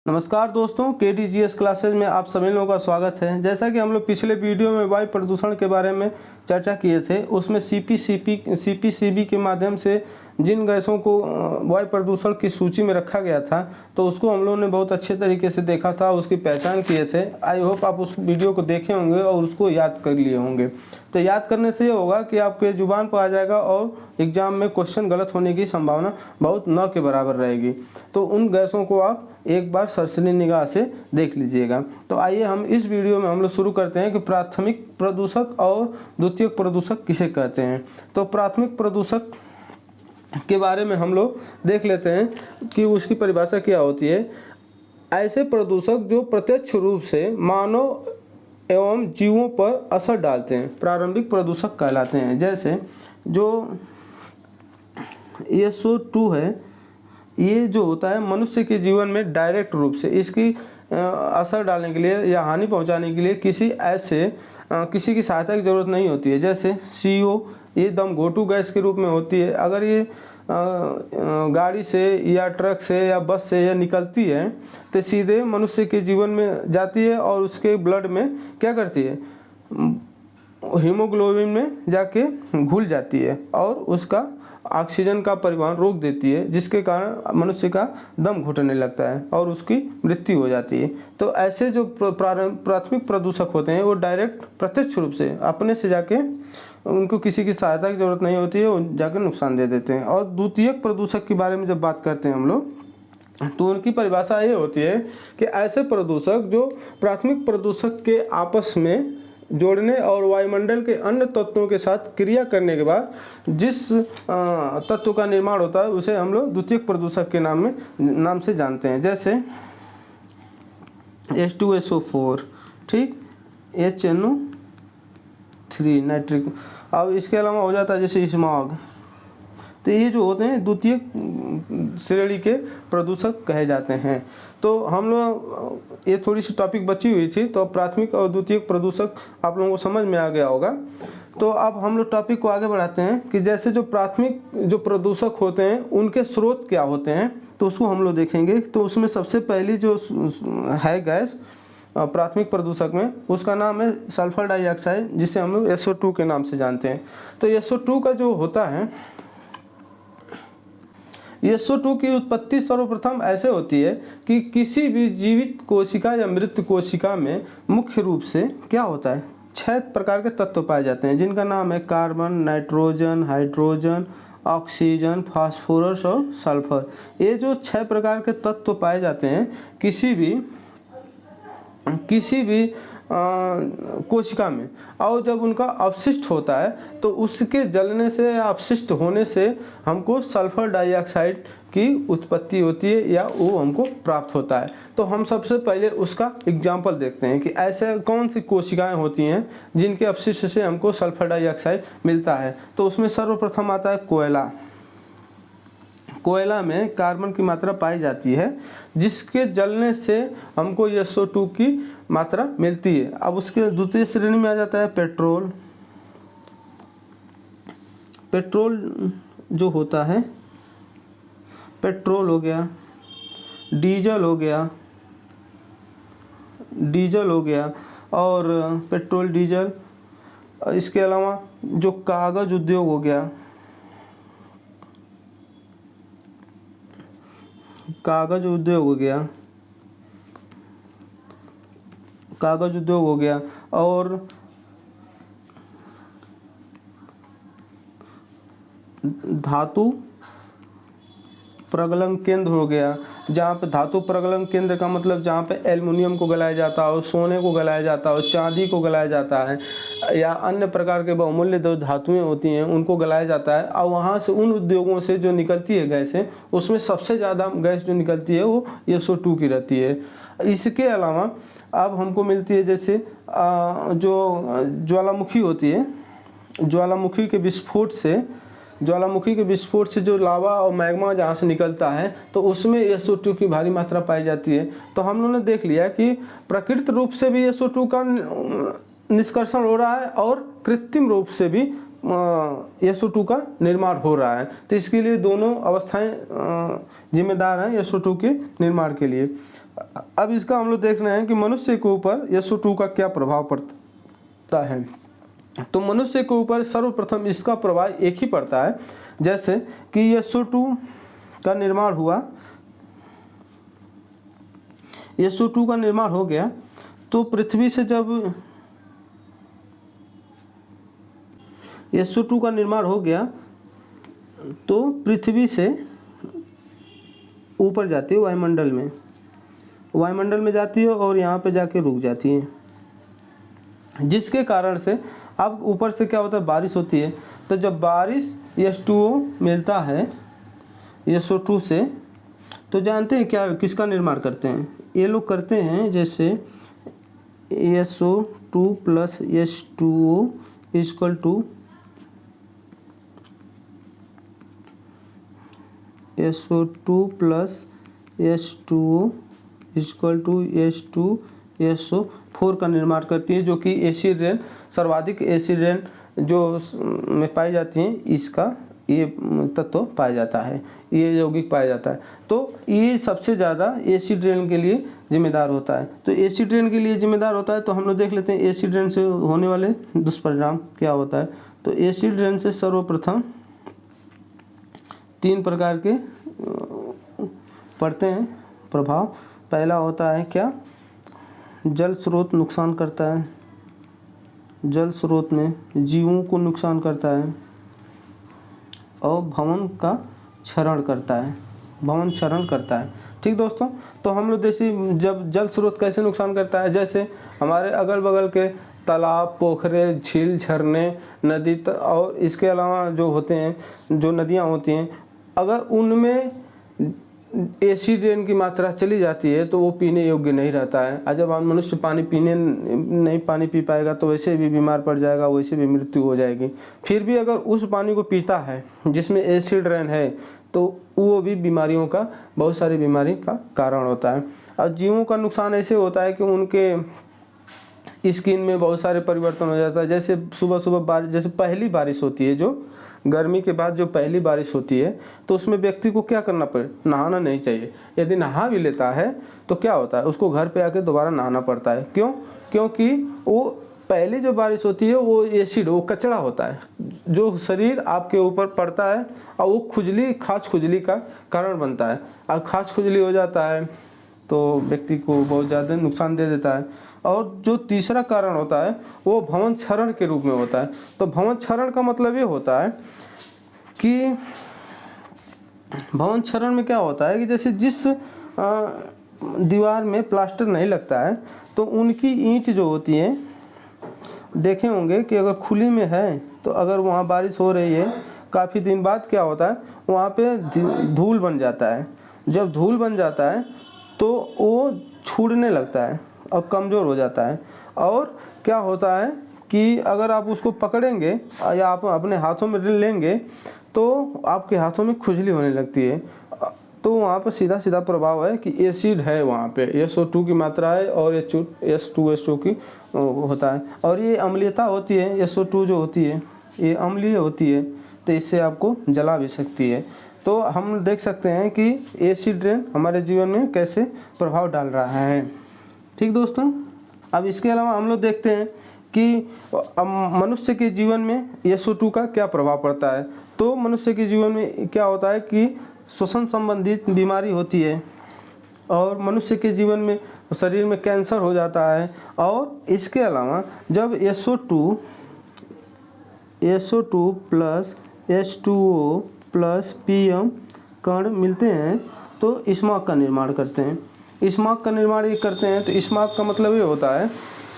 नमस्कार दोस्तों, KDGS classes में आप सभी लोगों का स्वागत है। जैसा कि हम लोग पिछले वीडियो में वायु प्रदूषण के बारे में चर्चा किए थे, उसमें CPCB के माध्यम से जिन गैसों को वायु प्रदूषण की सूची में रखा गया था, तो उसको हम लोगों ने बहुत अच्छे तरीके से देखा था, उसकी पहचान किए थे। आई होप आप उस वीडियो को देखे होंगे और उसको याद कर लिए होंगे। तो याद करने से ये होगा कि आपके जुबान पर आ जाएगा और एग्जाम में क्वेश्चन गलत होने की संभावना बहुत न के बराबर रहेगी। तो उन गैसों को आप एक बार सरसरी निगाह से देख लीजिएगा। तो आइए हम इस वीडियो में हम लोग शुरू करते हैं कि प्राथमिक प्रदूषक और द्वितीयक प्रदूषक किसे कहते हैं। तो प्राथमिक प्रदूषक के बारे में हम लोग देख लेते हैं कि उसकी परिभाषा क्या होती है। ऐसे प्रदूषक जो प्रत्यक्ष रूप से मानव एवं जीवों पर असर डालते हैं प्रारंभिक प्रदूषक कहलाते हैं। जैसे जो SO2 है, ये जो होता है मनुष्य के जीवन में डायरेक्ट रूप से इसकी असर डालने के लिए या हानि पहुंचाने के लिए किसी की सहायता की ज़रूरत नहीं होती है। जैसे CO, ये दम घोटू गैस के रूप में होती है। अगर ये गाड़ी से या ट्रक से या बस से या निकलती है तो सीधे मनुष्य के जीवन में जाती है और उसके ब्लड में क्या करती है, हीमोग्लोबिन में जाके घुल जाती है और उसका ऑक्सीजन का परिवहन रोक देती है, जिसके कारण मनुष्य का दम घुटने लगता है और उसकी मृत्यु हो जाती है। तो ऐसे जो प्राथमिक प्रदूषक होते हैं वो डायरेक्ट प्रत्यक्ष रूप से अपने से जाके, उनको किसी की सहायता की जरूरत नहीं होती है, वो जाकर नुकसान दे देते हैं। और द्वितीयक प्रदूषक के बारे में जब बात करते हैं हम लोग, तो उनकी परिभाषा ये होती है कि ऐसे प्रदूषक जो प्राथमिक प्रदूषक के आपस में जोड़ने और वायुमंडल के अन्य तत्वों के साथ क्रिया करने के बाद जिस तत्व का निर्माण होता है उसे हम लोग द्वितीयक प्रदूषक के नाम से जानते हैं। जैसे H2SO4, ठीक, HNO3 नाइट्रिक। अब इसके अलावा हो जाता है जैसे स्मॉग। तो ये जो होते हैं द्वितीयक श्रेणी के प्रदूषक कहे जाते हैं। तो हम लोग ये थोड़ी सी टॉपिक बची हुई थी, तो प्राथमिक और द्वितीयक प्रदूषक आप लोगों को समझ में आ गया होगा। तो अब हम लोग टॉपिक को आगे बढ़ाते हैं कि जैसे जो प्राथमिक जो प्रदूषक होते हैं उनके स्रोत क्या होते हैं, तो उसको हम लोग देखेंगे। तो उसमें सबसे पहली जो है गैस प्राथमिक प्रदूषक में, उसका नाम है सल्फर डाइऑक्साइड, जिसे हम लोग SO2 के नाम से जानते हैं। तो SO2 का जो होता है, SO2 की उत्पत्ति सर्वप्रथम ऐसे होती है कि किसी भी जीवित कोशिका या मृत कोशिका में मुख्य रूप से क्या होता है, 6 प्रकार के तत्व पाए जाते हैं, जिनका नाम है carbon, nitrogen, hydrogen, oxygen, phosphorus और सल्फर। ये जो 6 प्रकार के तत्व पाए जाते हैं किसी भी कोशिका में, और जब उनका अपशिष्ट होता है तो उसके जलने से या अपशिष्ट होने से हमको सल्फर डाइऑक्साइड की उत्पत्ति होती है या वो हमको प्राप्त होता है। तो हम सबसे पहले उसका एग्जाम्पल देखते हैं कि ऐसे कौन सी कोशिकाएं होती हैं जिनके अपशिष्ट से हमको सल्फर डाइऑक्साइड मिलता है। तो उसमें सर्वप्रथम आता है कोयला। कोयला में कार्बन की मात्रा पाई जाती है, जिसके जलने से हमको SO2 की मात्रा मिलती है। अब उसके द्वितीय श्रेणी में आ जाता है पेट्रोल। पेट्रोल जो होता है, पेट्रोल हो गया, डीजल हो गया और पेट्रोल, डीजल। इसके अलावा जो कागज उद्योग हो गया, कागज उद्योग हो गया और धातु प्रगलन केंद्र हो गया। जहाँ पे धातु प्रगलन केंद्र का मतलब जहाँ पे एल्युमिनियम को गलाया जाता है, सोने को गलाया जाता है, चांदी को गलाया जाता है, या अन्य प्रकार के बहुमूल्य जो धातुएं होती हैं उनको गलाया जाता है। और वहाँ से उन उद्योगों से जो निकलती है गैसें, उसमें सबसे ज़्यादा गैस जो निकलती है वो SO2 की रहती है। इसके अलावा अब हमको मिलती है जैसे जो ज्वालामुखी होती है, ज्वालामुखी के विस्फोट से जो लावा और मैग्मा जहाँ से निकलता है तो उसमें SO2 की भारी मात्रा पाई जाती है। तो हम लोगों ने देख लिया कि प्राकृतिक रूप से भी SO2 का निष्कर्षण हो रहा है और कृत्रिम रूप से भी SO2 का निर्माण हो रहा है। तो इसके लिए दोनों अवस्थाएं जिम्मेदार हैं SO2 के निर्माण के लिए। अब इसका हम लोग देख रहे हैं कि मनुष्य के ऊपर SO2 का क्या प्रभाव पड़ता है। तो मनुष्य के ऊपर सर्वप्रथम इसका प्रभाव एक ही पड़ता है, जैसे कि SO2 का निर्माण हुआ, SO2 का निर्माण हो गया तो पृथ्वी से जब SO2 का निर्माण हो गया तो पृथ्वी से ऊपर जाती है वायुमंडल में जाती है और यहाँ पे जाके रुक जाती है, जिसके कारण से अब ऊपर से क्या होता है, बारिश होती है। तो जब बारिश H2O मिलता है SO2 से, तो जानते हैं क्या किसका निर्माण करते हैं, ये लोग करते हैं जैसे SO2 plus H2O equal to SO2 plus H2O equal to H2SO4 का निर्माण करती है, जो कि एसिड रेन, सर्वाधिक एसिड रेन जो में पाई जाती हैं, इसका ये तत्व पाया जाता है, ये यौगिक पाया जाता है। तो ये सबसे ज़्यादा एसिड रेन के लिए जिम्मेदार होता है। तो एसिड रेन के लिए जिम्मेदार होता है, तो हम लोग देख लेते हैं एसिड रेन से होने वाले दुष्परिणाम क्या होता है। तो एसिड रेन से सर्वप्रथम 3 प्रकार के पड़ते हैं प्रभाव। पहला होता है क्या, जल स्रोत नुकसान करता है, जल स्रोत में जीवों को नुकसान करता है और भवन का क्षरण करता है, ठीक दोस्तों। तो हम लोग जैसे जब जल स्रोत कैसे नुकसान करता है, जैसे हमारे अगल बगल के तालाब, पोखरे, झील, झरने, नदी और इसके अलावा जो होते हैं, जो नदियाँ होती हैं, अगर उनमें एसिड रेन की मात्रा चली जाती है तो वो पीने योग्य नहीं रहता है। और जब मनुष्य पानी पी पाएगा तो वैसे भी बीमार पड़ जाएगा, वैसे भी मृत्यु हो जाएगी। फिर भी अगर उस पानी को पीता है जिसमें एसिड रेन है तो वो भी बहुत सारी बीमारी का कारण होता है। और जीवों का नुकसान ऐसे होता है कि उनके स्किन में बहुत सारे परिवर्तन हो जाता है। जैसे सुबह बारिश, जैसे पहली बारिश होती है, जो गर्मी के बाद जो पहली बारिश होती है, तो उसमें व्यक्ति को क्या करना पड़े, नहाना नहीं चाहिए। यदि नहा भी लेता है तो क्या होता है, उसको घर पे आके दोबारा नहाना पड़ता है। क्यों? क्योंकि वो पहली जो बारिश होती है वो एसिड, वो कचरा होता है जो शरीर आपके ऊपर पड़ता है और वो खास खुजली का कारण बनता है। और खास खुजली हो जाता है तो व्यक्ति को बहुत ज़्यादा नुकसान दे देता है। और जो तीसरा कारण होता है वो भवन क्षरण के रूप में होता है। तो भवन क्षरण का मतलब ये होता है कि भवन क्षरण में क्या होता है कि जैसे जिस दीवार में प्लास्टर नहीं लगता है तो उनकी ईंट जो होती है, देखे होंगे कि अगर खुली में है तो अगर वहाँ बारिश हो रही है, काफ़ी दिन बाद क्या होता है वहाँ पे धूल बन जाता है। जब धूल बन जाता है तो वो छूटने लगता है और कमज़ोर हो जाता है। और क्या होता है कि अगर आप उसको पकड़ेंगे या आप अपने हाथों में लेंगे तो आपके हाथों में खुजली होने लगती है। तो वहाँ पर सीधा प्रभाव है कि एसिड है, वहाँ पे SO2 की मात्रा है और H2SO की होता है। और ये अम्लीयता होती है, SO2 जो होती है ये अम्लीय होती है, तो इससे आपको जला भी सकती है। तो हम देख सकते हैं कि एसिड रेन हमारे जीवन में कैसे प्रभाव डाल रहा है, ठीक दोस्तों। अब इसके अलावा हम लोग देखते हैं कि मनुष्य के जीवन में SO2 का क्या प्रभाव पड़ता है। तो मनुष्य के जीवन में क्या होता है कि श्वसन संबंधित बीमारी होती है और मनुष्य के जीवन में शरीर में कैंसर हो जाता है। और इसके अलावा जब SO2 plus H2O plus PM कण मिलते हैं तो स्मॉग का निर्माण करते हैं। स्मॉग का निर्माण ये करते हैं तो स्मॉग का मतलब ये होता है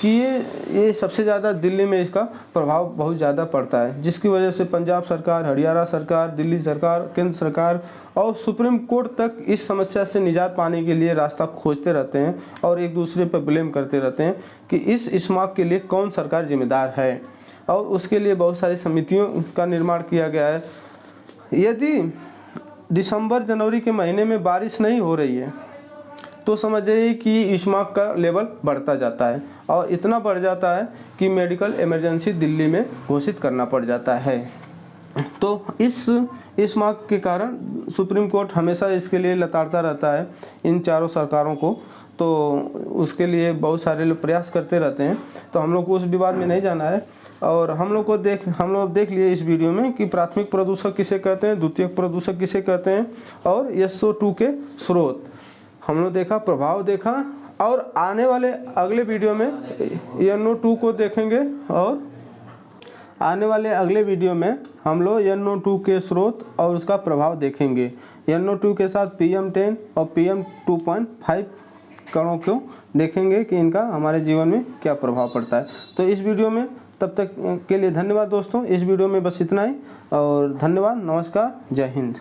कि ये सबसे ज़्यादा दिल्ली में इसका प्रभाव बहुत ज़्यादा पड़ता है, जिसकी वजह से पंजाब सरकार, हरियाणा सरकार, दिल्ली सरकार, केंद्र सरकार और सुप्रीम कोर्ट तक इस समस्या से निजात पाने के लिए रास्ता खोजते रहते हैं और एक दूसरे पर ब्लेम करते रहते हैं कि इस स्मॉग के लिए कौन सरकार जिम्मेदार है। और उसके लिए बहुत सारी समितियों का निर्माण किया गया है। यदि दिसंबर जनवरी के महीने में बारिश नहीं हो रही है तो समझिए कि स्मॉग का लेवल बढ़ता जाता है और इतना बढ़ जाता है कि मेडिकल इमरजेंसी दिल्ली में घोषित करना पड़ जाता है। तो इस स्मॉग के कारण सुप्रीम कोर्ट हमेशा इसके लिए लताड़ता रहता है इन चारों सरकारों को। तो उसके लिए बहुत सारे लोग प्रयास करते रहते हैं, तो हम लोग को उस विवाद में नहीं जाना है। और हम लोग देख लिए इस वीडियो में कि प्राथमिक प्रदूषक किसे कहते हैं, द्वितीयक प्रदूषक किसे कहते हैं, और SO2 के स्रोत हम लोग देखा, प्रभाव देखा। और आने वाले अगले वीडियो में NO2 को देखेंगे, और आने वाले अगले वीडियो में हम लोग NO2 के स्रोत और उसका प्रभाव देखेंगे। NO2 के साथ PM10 और PM2.5 कणों को देखेंगे कि इनका हमारे जीवन में क्या प्रभाव पड़ता है। तो इस वीडियो में तब तक के लिए धन्यवाद दोस्तों। इस वीडियो में बस इतना ही, और धन्यवाद, नमस्कार, जय हिंद।